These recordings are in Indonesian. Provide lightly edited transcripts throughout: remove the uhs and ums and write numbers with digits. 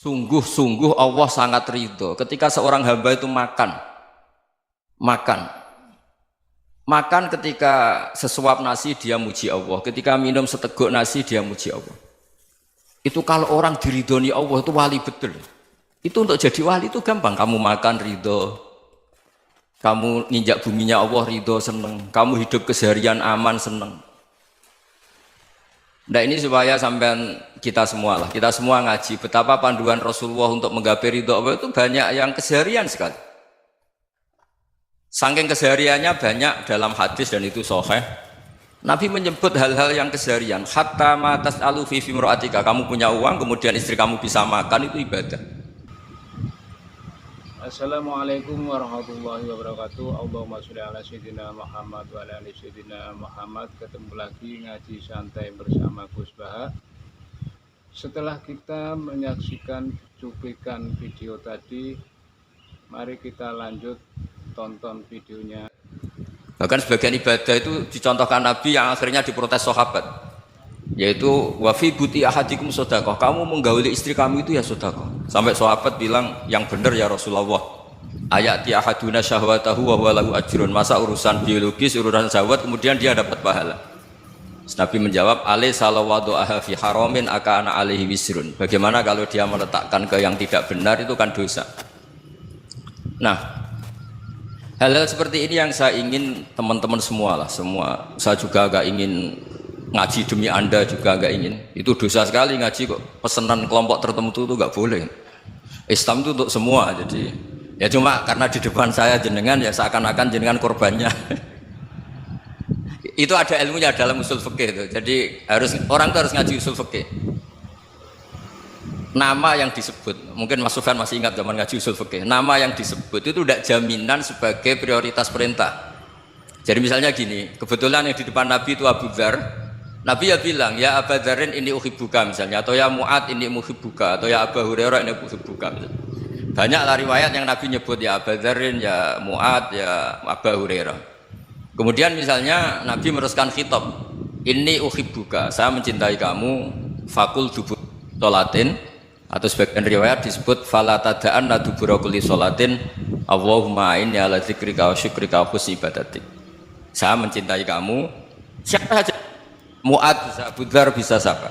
Sungguh-sungguh Allah sangat ridho ketika seorang hamba itu makan ketika sesuap nasi dia muji Allah, ketika minum seteguk nasi dia muji Allah. Itu kalau orang diridhoni Allah itu wali betul. Itu untuk jadi wali itu gampang, kamu makan ridho, kamu nginjak buminya Allah ridho seneng, kamu hidup keseharian aman seneng. Nah ini supaya sampean kita semua ngaji betapa panduan Rasulullah untuk menggapai ridho Allah itu banyak yang keseharian sekali. Saking kesehariannya banyak dalam hadis dan itu sahih. Nabi menyebut hal-hal yang keseharian. Hatta ma tas'alu fi imra'atika, kamu punya uang kemudian istri kamu bisa makan itu ibadah. Assalamualaikum warahmatullahi wabarakatuh. Allahumma sholli ala sayyidina Muhammad wa ala ali sayyidina Muhammad. Ketemu lagi ngaji santai bersama Gus Baha. Setelah kita menyaksikan cuplikan video tadi, mari kita lanjut tonton videonya. Bahkan sebagian ibadah itu dicontohkan Nabi yang akhirnya diprotes sahabat, yaitu wa fi buti ahadikum sedekah, kamu menggauli istri kamu itu ya sedekah. Sampai sahabat bilang yang benar ya Rasulullah, ayati ahaduna syahwatahu wa huwa lahu ajrun, masa urusan biologis urusan syahwat kemudian dia dapat pahala. Nabi menjawab alaysa lawadu'aha fi haramin akana alaihi wisrun, bagaimana kalau dia meletakkan ke yang tidak benar itu kan dosa. Nah, hal-hal seperti ini yang saya ingin teman-teman semua, saya juga agak ingin ngaji demi Anda juga agak ingin. Itu dosa sekali ngaji kok pesanan kelompok tertentu itu nggak boleh. Islam itu untuk semua, jadi ya cuma karena di depan saya jenengan ya seakan-akan jenengan korbannya. Itu ada ilmunya dalam usul fikih itu. Jadi orang itu harus ngaji usul fikih. Nama yang disebut, mungkin Mas Sufyan masih ingat zaman ngaji usul fikih. Nama yang disebut itu tidak jaminan sebagai prioritas perintah. Jadi misalnya gini, kebetulan yang di depan Nabi itu Abu Dzar. Nabi ya bilang, ya Abu Dzarin ini uhibbuka misalnya, atau ya Mu'ad ini muhibbuka, atau ya Abu Hurairah ini uhibbuka. Banyaklah riwayat yang Nabi nyebut ya Abu Dzarin, ya Mu'ad, ya Abu Hurairah. Kemudian misalnya Nabi meneruskan khitab, ini uhibbuka, saya mencintai kamu, fakul dubur sholatin, atau sebagian riwayat disebut fala tada'anna dubura kulli sholatin, Allahumma inni ala dzikrika wa syukrika wa husni ibadatik. Saya mencintai kamu, siapa saja. Mu'ad bisa, Abu Dzar bisa siapa?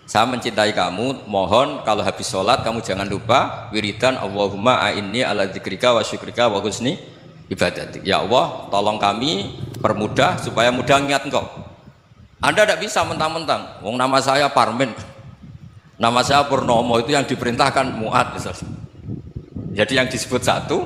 Saya mencintai kamu, mohon kalau habis sholat kamu jangan lupa wiridan Allahumma a'inni ala dzikrika wa syukrika wa husni ibadatik. Ya Allah, tolong kami permudah supaya mudah ingat engkau. Anda tidak bisa mentang-mentang, wong nama saya Parmin, nama saya Purnomo, itu yang diperintahkan Mu'ad misalnya. Jadi yang disebut satu,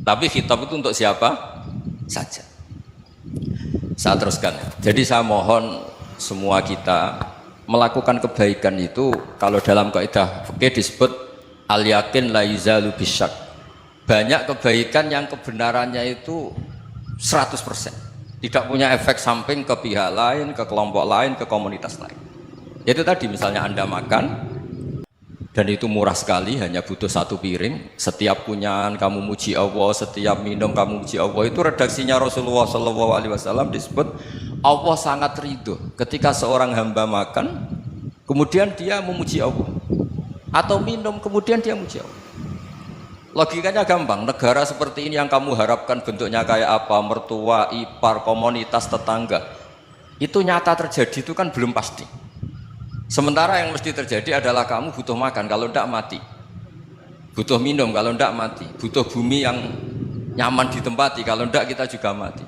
tapi khitab itu untuk siapa saja. Saya teruskan. Jadi saya mohon semua kita melakukan kebaikan itu, kalau dalam kaidah fikih disebut al yakin la yuzalu bisyak. Banyak kebaikan yang kebenarannya itu 100%. Tidak punya efek samping ke pihak lain, ke kelompok lain, ke komunitas lain. Itu tadi misalnya Anda makan dan itu murah sekali, hanya butuh satu piring. Setiap kunyahan kamu muji Allah, setiap minum kamu muji Allah. Itu redaksinya Rasulullah SAW disebut Allah sangat ridho ketika seorang hamba makan, kemudian dia memuji Allah, atau minum kemudian dia muji Allah. Logikanya gampang. Negara seperti ini yang kamu harapkan bentuknya kayak apa, mertua, ipar, komunitas, tetangga, itu nyata terjadi itu kan belum pasti. Sementara yang mesti terjadi adalah kamu butuh makan, kalau tidak mati. Butuh minum, kalau tidak mati. Butuh bumi yang nyaman ditempati, kalau tidak kita juga mati.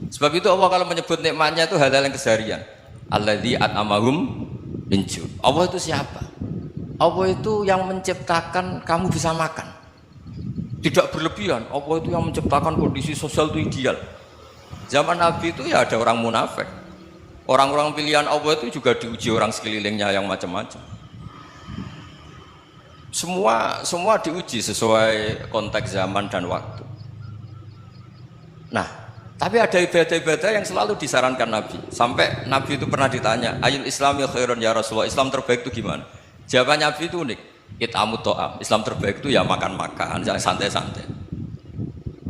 Sebab itu Allah kalau menyebut nikmatnya itu hal-hal yang keseharian. Alladzi at'amahum min ju'. Allah itu siapa? Allah itu yang menciptakan kamu bisa makan. Tidak berlebihan. Allah itu yang menciptakan kondisi sosial itu ideal. Zaman Nabi itu ya ada orang munafik. Orang-orang pilihan Allah itu juga diuji orang sekelilingnya yang macam-macam. Semua diuji sesuai konteks zaman dan waktu. Nah, tapi ada ibadah-ibadah yang selalu disarankan Nabi. Sampai Nabi itu pernah ditanya, ayul islami khairun ya Rasulullah, Islam terbaik itu gimana? Jawaban Nabi itu unik. It'amut to'am, Islam terbaik itu ya makan-makan, jangan santai-santai.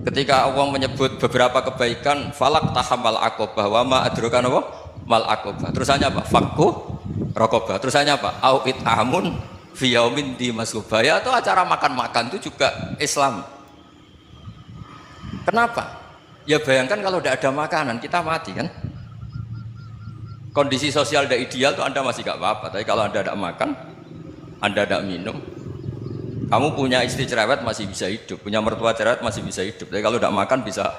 Ketika Allah menyebut beberapa kebaikan, falak tahamal aqobah wa ma adrokan apa? Mal aqobah. Terusannya apa? Fakku raqobah. Terusannya apa? Au it'amun fi yaumin di masghubaya atau acara makan-makan itu juga Islam. Kenapa? Ya bayangkan kalau tidak ada makanan kita mati kan. Kondisi sosial tidak ideal tuh Anda masih gak apa-apa, tapi kalau Anda tidak makan, Anda tidak minum, kamu punya istri cerewet masih bisa hidup, punya mertua cerewet masih bisa hidup, tapi kalau tidak makan bisa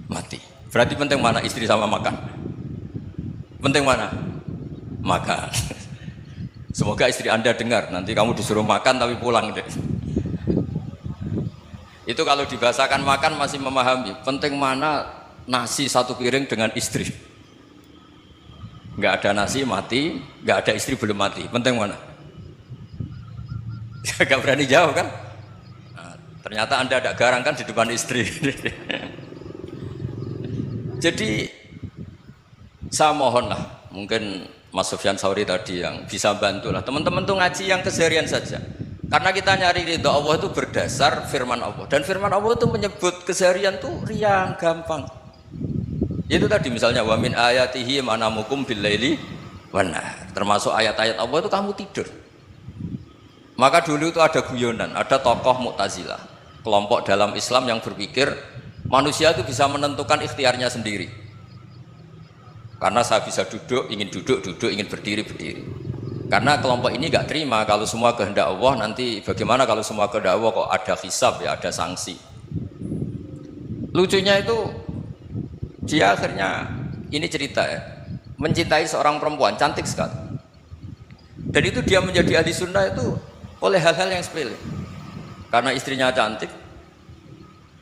mati. Berarti penting mana istri sama makan? Penting mana? Makan. Semoga istri Anda dengar, nanti kamu disuruh makan tapi pulang deh. Itu kalau dibahasakan makan masih memahami. Penting mana nasi satu piring dengan istri. Nggak ada nasi mati, nggak ada istri belum mati. Penting mana? Gak berani jawab kan? Nah, ternyata Anda ada garang kan di depan istri. Jadi saya mohonlah, mungkin Mas Sufyan Sauri tadi yang bisa bantulah teman-teman tuh ngaji yang keseharian saja. Karena kita nyari ridha Allah itu berdasar firman Allah, dan firman Allah itu menyebut keseharian tuh riang gampang. Itu tadi misalnya wa min ayatihi manamukum billaili wan nahar. Termasuk ayat-ayat Allah itu kamu tidur. Maka dulu itu ada guyonan, ada tokoh Mu'tazilah, kelompok dalam Islam yang berpikir manusia itu bisa menentukan ikhtiarnya sendiri. Karena saya bisa duduk, duduk, ingin berdiri, berdiri. Karena kelompok ini nggak terima kalau semua kehendak Allah, nanti bagaimana kalau semua kehendak Allah kok ada hisab ya, ada sanksi. Lucunya itu dia akhirnya ini cerita ya, mencintai seorang perempuan cantik sekali. Dan itu dia menjadi ahli sunnah itu oleh hal-hal yang sepele. Karena istrinya cantik,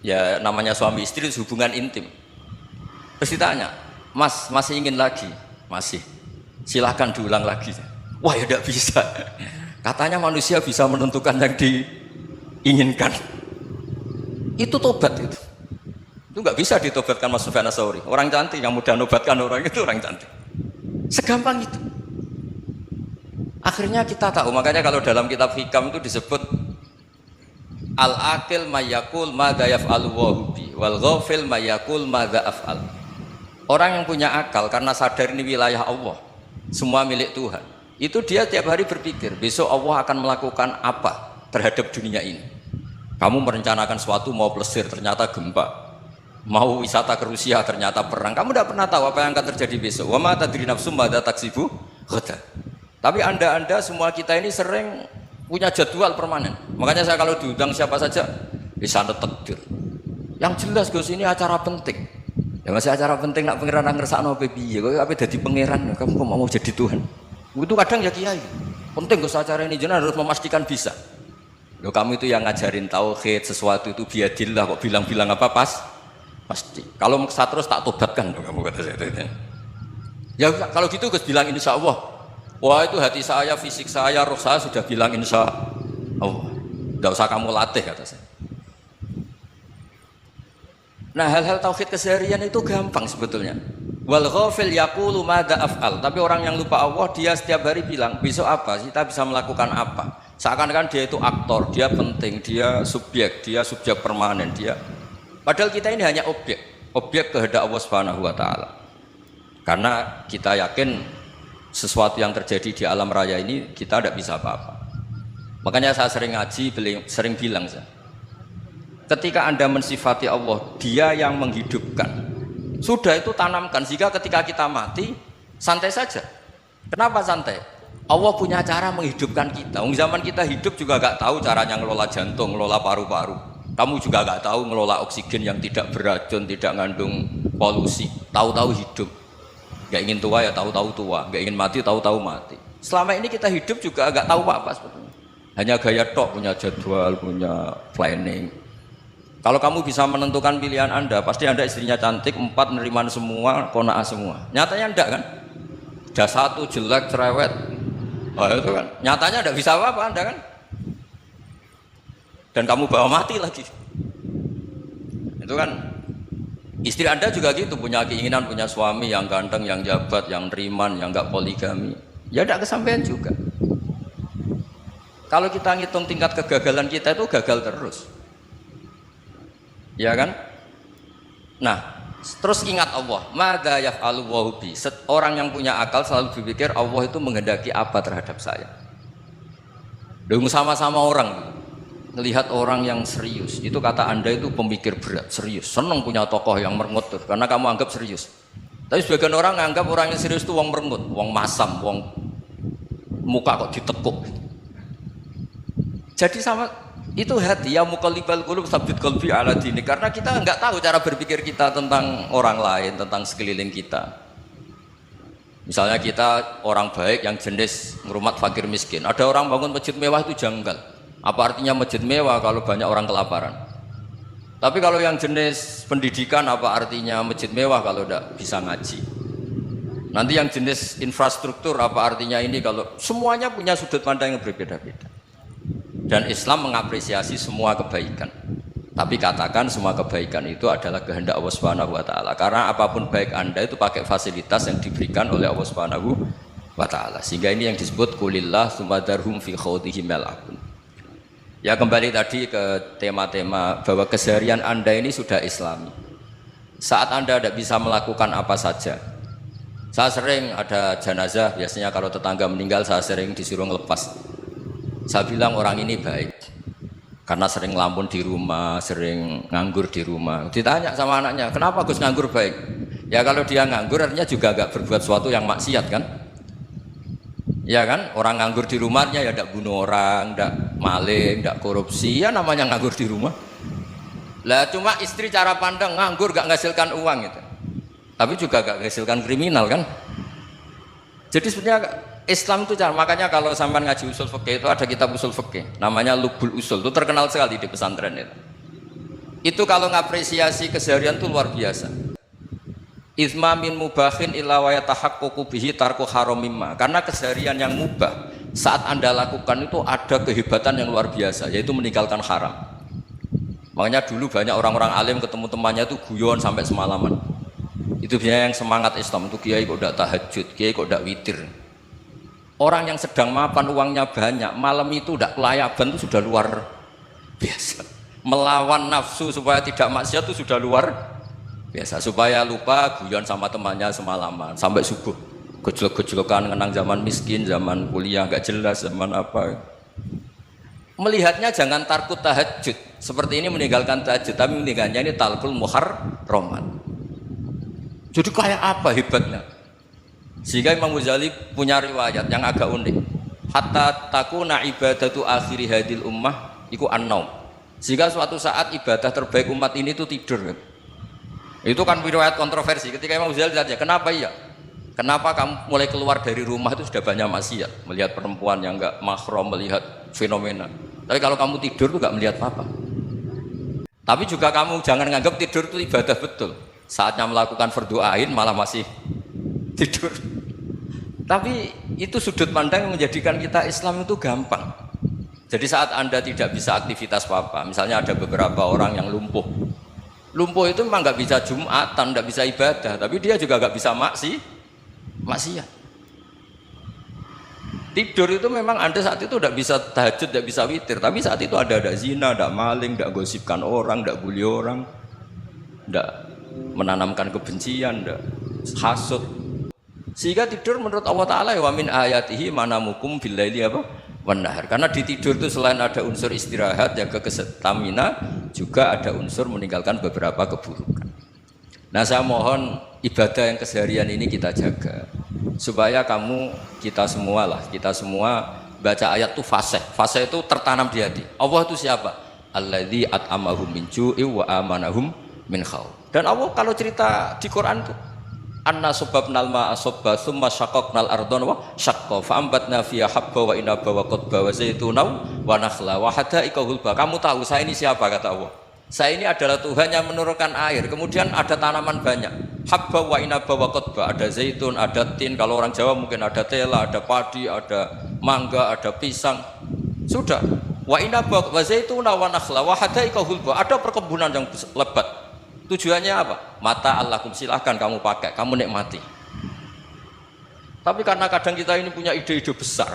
ya namanya suami istri hubungan intim. Terus ditanya, Mas masih ingin lagi? Masih. Silahkan diulang lagi. Wah ya tidak bisa. Katanya manusia bisa menentukan yang diinginkan. Itu tobat itu. Itu nggak bisa ditobatkan Mas Sufyan Ats-Tsauri. Orang cantik yang mudah nobatkan orang itu orang cantik. Segampang itu. Akhirnya kita tahu, makanya kalau dalam kitab Hikam itu disebut al-aqil mayyakul madza yaf'alu wa hubi wal ghafil mayyakul madza af'al. Orang yang punya akal karena sadar ini wilayah Allah, semua milik Tuhan, itu dia tiap hari berpikir besok Allah akan melakukan apa terhadap dunia ini. Kamu merencanakan sesuatu mau plesir ternyata gempa, mau wisata ke Rusia ternyata perang. Kamu tidak pernah tahu apa yang akan terjadi besok. Wa ma tadri nafsum madza taksibu ghadan. Tapi anda semua kita ini sering punya jadwal permanen. Makanya saya kalau diundang siapa saja bisa takdir. Yang jelas Gus ini acara penting. Ya masih acara penting nak pangeran ngersakno piye. Kok ape dadi pangeran kamu kok mau jadi Tuhan. Itu kadang ya kiai. Penting Gus acara ini jenengan harus memastikan bisa. Loh kamu itu yang ngajarin tauhid, sesuatu itu biadillah kok bilang-bilang apa pasti. Kalau saya terus tak tobatkan kamu kata saya. Ya kalau gitu Gus bilang insya Allah. Wah itu hati saya, fisik saya, roh saya sudah bilang insya Allah. Tidak usah kamu latih kata saya. Nah hal-hal tauhid keseharian itu gampang sebetulnya. Wal ghafil yaqulu madza af'al. Tapi orang yang lupa Allah dia setiap hari bilang besok apa? Kita bisa melakukan apa? Seakan-akan dia itu aktor, dia penting, dia subjek permanen dia. Padahal kita ini hanya objek kehendak Allah Subhanahu wa taala. Karena kita yakin sesuatu yang terjadi di alam raya ini kita tidak bisa apa-apa. Makanya saya sering ngaji, sering bilang saya, ketika Anda mensifati Allah, Dia yang menghidupkan. Sudah itu tanamkan sehingga ketika kita mati santai saja. Kenapa santai? Allah punya cara menghidupkan kita. Zaman kita hidup juga gak tahu caranya ngelola jantung, ngelola paru-paru. Kamu juga gak tahu ngelola oksigen yang tidak beracun, tidak mengandung polusi. Tahu-tahu hidup. Gak ingin tua ya tahu-tahu tua, gak ingin mati tahu-tahu mati. Selama ini kita hidup juga agak tahu apa sebetulnya. Hanya gaya tok, punya jadwal, punya planning. Kalau kamu bisa menentukan pilihan Anda, pasti Anda istrinya cantik, 4 neriman semua, qanaah semua. Nyatanya enggak kan? Ada 1 jelek cerewet. Oh itu kan. Nyatanya enggak bisa apa-apa Anda kan? Dan kamu bawa mati lagi. Itu kan. Istri Anda juga gitu, punya keinginan punya suami yang ganteng, yang jabat, yang neriman, yang enggak poligami. Ya enggak kesampaian juga. Kalau kita ngitung tingkat kegagalan kita itu gagal terus. Ya kan? Nah, terus ingat Allah, madza yaf'alu wa bi. Orang yang punya akal selalu berpikir Allah itu menghendaki apa terhadap saya. Dong sama-sama orang melihat orang yang serius. Itu kata Anda itu pemikir berat, serius. Senang punya tokoh yang merengut tuh, karena kamu anggap serius. Tapi sebagian orang anggap orang yang serius itu wong merengut, wong masam, wong muka kok ditekuk. Jadi sama itu hati ya muqallibal qulub tsabbit qalbi ala dini, karena kita enggak tahu cara berpikir kita tentang orang lain, tentang sekeliling kita. Misalnya kita orang baik yang jenis ngrumat fakir miskin. Ada orang bangun masjid mewah itu janggal. Apa artinya masjid mewah kalau banyak orang kelaparan? Tapi kalau yang jenis pendidikan apa artinya masjid mewah kalau tidak bisa ngaji? Nanti yang jenis infrastruktur apa artinya ini kalau semuanya punya sudut pandang yang berbeda-beda. Dan Islam mengapresiasi semua kebaikan. Tapi katakan semua kebaikan itu adalah kehendak Allah Subhanahu wa taala. Karena apapun baik Anda itu pakai fasilitas yang diberikan oleh Allah Subhanahu wa taala. Sehingga ini yang disebut qulillah sumadarhum fi khawdihim yal'abun. Ya kembali tadi ke tema-tema bahwa keseharian Anda ini sudah Islami. Saat Anda tidak bisa melakukan apa saja. Saya sering ada jenazah, biasanya kalau tetangga meninggal saya sering disuruh ngelepas. Saya bilang orang ini baik. Karena sering ngelamun di rumah, sering nganggur di rumah. Ditanya sama anaknya, kenapa Gus nganggur baik? Ya kalau dia nganggur artinya juga gak berbuat sesuatu yang maksiat kan? Ya kan, orang nganggur di rumahnya ya tidak bunuh orang, tidak maling, tidak korupsi, ya namanya nganggur di rumah. Lah cuma istri cara pandang nganggur gak menghasilkan uang itu. Tapi juga gak menghasilkan kriminal kan? Jadi sebenarnya Islam itu cara, makanya kalau sampai ngaji usul fikih itu ada kitab usul fikih namanya Lubul Usul, itu terkenal sekali di pesantren itu. Itu kalau ngapresiasi keseharian itu luar biasa. Izma min mubahin illa wa yatahaqqaqu bihi tarku haramimma. Karena keseharian yang mubah saat Anda lakukan itu ada kehebatan yang luar biasa, yaitu meninggalkan haram. Makanya dulu banyak orang-orang alim ketemu temannya itu guyon sampai semalaman. Itu biasanya yang semangat Islam itu kiai kok tidak tahajud, kiai kok tidak witir. Orang yang sedang mapan uangnya banyak, malam itu tidak kelayaban itu sudah luar biasa. Melawan nafsu supaya tidak maksiat itu sudah luar biasa. Supaya lupa guyon sama temannya semalaman sampai subuh. Gejlok-gejlokan ngenang zaman miskin, zaman kuliah nggak jelas, zaman apa. Melihatnya jangan tarkut tahajud. Seperti ini meninggalkan tahajud, tapi meninggalkannya ini talqul muharramat. Jadi kayak apa hebatnya? Sehingga Imam Ghazali punya riwayat yang agak unik. Hatta takuna ibadatu akhiri hadil ummah iku an-naum. Sehingga suatu saat ibadah terbaik umat ini itu tidur. Itu kan riwayat kontroversi. Ketika Imam Ghazali ditanya, kenapa iya? Kenapa kamu mulai keluar dari rumah itu sudah banyak maksiat, melihat perempuan yang enggak mahram, melihat fenomena. Tapi kalau kamu tidur itu enggak melihat apa-apa. Tapi juga kamu jangan nganggap tidur itu ibadah betul. Saatnya melakukan fardhu ain malah masih tidur. Tapi itu sudut pandang yang menjadikan kita Islam itu gampang. Jadi saat Anda tidak bisa aktivitas apa-apa, misalnya ada beberapa orang yang lumpuh. Lumpuh itu memang nggak bisa Jumatan, nggak bisa ibadah, tapi dia juga nggak bisa maksiat. Tidur itu memang Anda saat itu tidak bisa tahajud, tidak bisa witir, tapi saat itu ada zina, ada maling, tidak gosipkan orang, tidak bully orang, tidak menanamkan kebencian, tidak hasud. Sehingga tidur menurut Allah Ta'ala wa min ayatihi manamukum billaili apa? Wan nahar. Karena di tidur itu selain ada unsur istirahat, jaga kestamina, juga ada unsur meninggalkan beberapa keburukan. Nah saya mohon ibadah yang keseharian ini kita jaga. Supaya kita semua baca ayat itu fasih. Fasih itu tertanam di hati. Allah itu siapa? Alladzi at'amahum min ju'i wa amanahum min khauf. Dan Allah kalau cerita di Quran itu anna subabnal ma'a subba thumma syaqaqnal ardhan wa syaqqa fa ambatna fiha habba wa inaba wa qadba wa zaituna wa nakhla wa hada'iqa hulba. Kamu tahu saya ini siapa, kata Allah. Saya ini adalah Tuhan yang menurunkan air, kemudian ada tanaman banyak. Habba wa inaba wa qadba, ada zaitun, ada tin, kalau orang Jawa mungkin ada tela, ada padi, ada mangga, ada pisang. Sudah. Wa inaba wa zaituna wa nakhla wa hada'iqa hulba. Ada perkebunan yang lebat. Tujuannya apa? Mata Allahkum, silahkan kamu pakai, kamu nikmati. Tapi karena kadang kita ini punya ide-ide besar.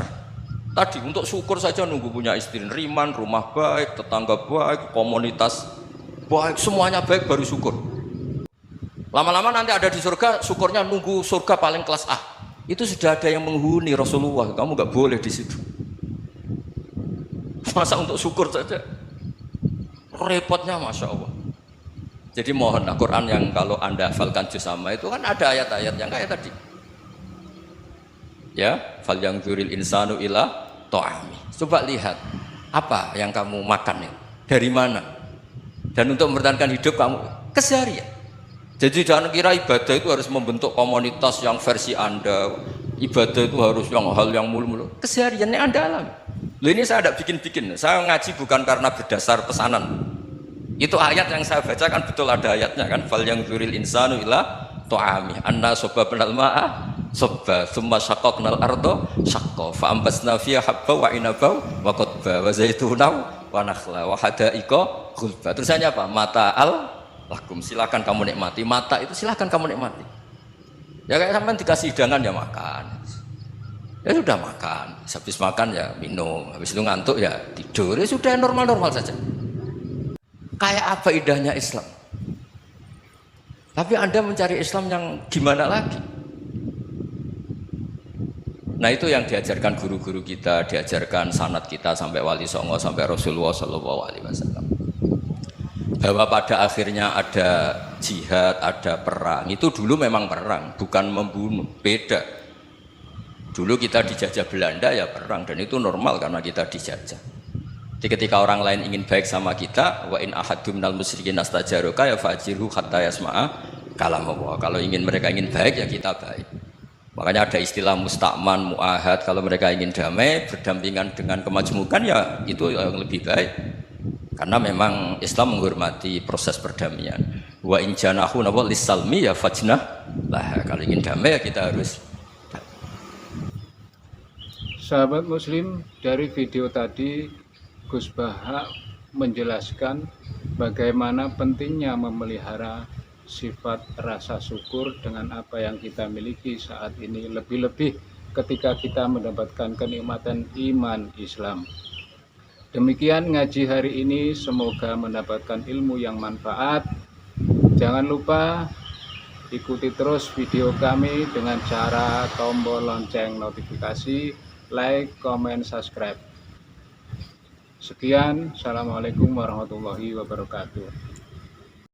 Tadi untuk syukur saja nunggu punya istri riman, rumah baik, tetangga baik, komunitas baik, semuanya baik baru syukur. Lama-lama nanti ada di surga, syukurnya nunggu surga paling kelas A. Itu sudah ada yang menghuni Rasulullah, kamu nggak boleh di situ. Masa untuk syukur saja repotnya Masya Allah. Jadi mohon Quran yang kalau Anda hafalkan juz amma itu kan ada ayat-ayat yang kayak tadi. Ya, fal yang dzuril insanu ila ta'ami. Coba lihat apa yang kamu makan itu, dari mana? Dan untuk mempertahankan hidup kamu keseharian. Jadi jangan kira ibadah itu harus membentuk komunitas yang versi Anda. Ibadah itu harus yang hal yang mulu-mulu. Kesehariannya Anda alami. Loh ini saya tidak bikin-bikin. Saya ngaji bukan karena berdasar pesanan. Itu ayat yang saya baca kan betul ada ayatnya kan. Fal yang dzuril insanu ila ta'ami. Anna sababnal ma'a sabba thumma syaqqaqnal arda syaqqa fa ambasna fiha habba wa inaba wa qadba wa zaituna wa nakhla wa hadaiqa ghulba. Terusannya apa? Mata'al lakum, silakan kamu nikmati. Mata itu silakan kamu nikmati. Ya kayak sampean dikasih hidangan ya makan. Ya sudah makan, habis makan ya minum, habis itu ngantuk ya tidur, ya sudah normal-normal saja. Kayak apa indahnya Islam? Tapi Anda mencari Islam yang gimana lagi? Nah itu yang diajarkan guru-guru kita, diajarkan sanad kita sampai Wali Songo, sampai Rasulullah SAW. Bahwa pada akhirnya ada jihad, ada perang. Itu dulu memang perang, bukan membunuh, beda. Dulu kita dijajah Belanda ya perang, dan itu normal karena kita dijajah. Jadi ketika orang lain ingin baik sama kita, wa in ahadum minal musyrikin astajaruka ya fajirhu hatta yasma'a kalam Allah. Kalau mereka ingin baik ya kita baik. Makanya ada istilah mustakman, muahad. Kalau mereka ingin damai, berdampingan dengan kemajmukan ya itu yang lebih baik. Karena memang Islam menghormati proses perdamaian. Wa in janahu nawa lisalmi ya fajnah lah. Kalau ingin damai ya kita harus. Sahabat Muslim, dari video tadi Gus Baha menjelaskan bagaimana pentingnya memelihara sifat rasa syukur dengan apa yang kita miliki saat ini, lebih-lebih ketika kita mendapatkan kenikmatan iman Islam. Demikian ngaji hari ini, semoga mendapatkan ilmu yang manfaat. Jangan lupa ikuti terus video kami dengan cara tombol lonceng notifikasi, like, comment, subscribe. Sekian, Assalamualaikum warahmatullahi wabarakatuh.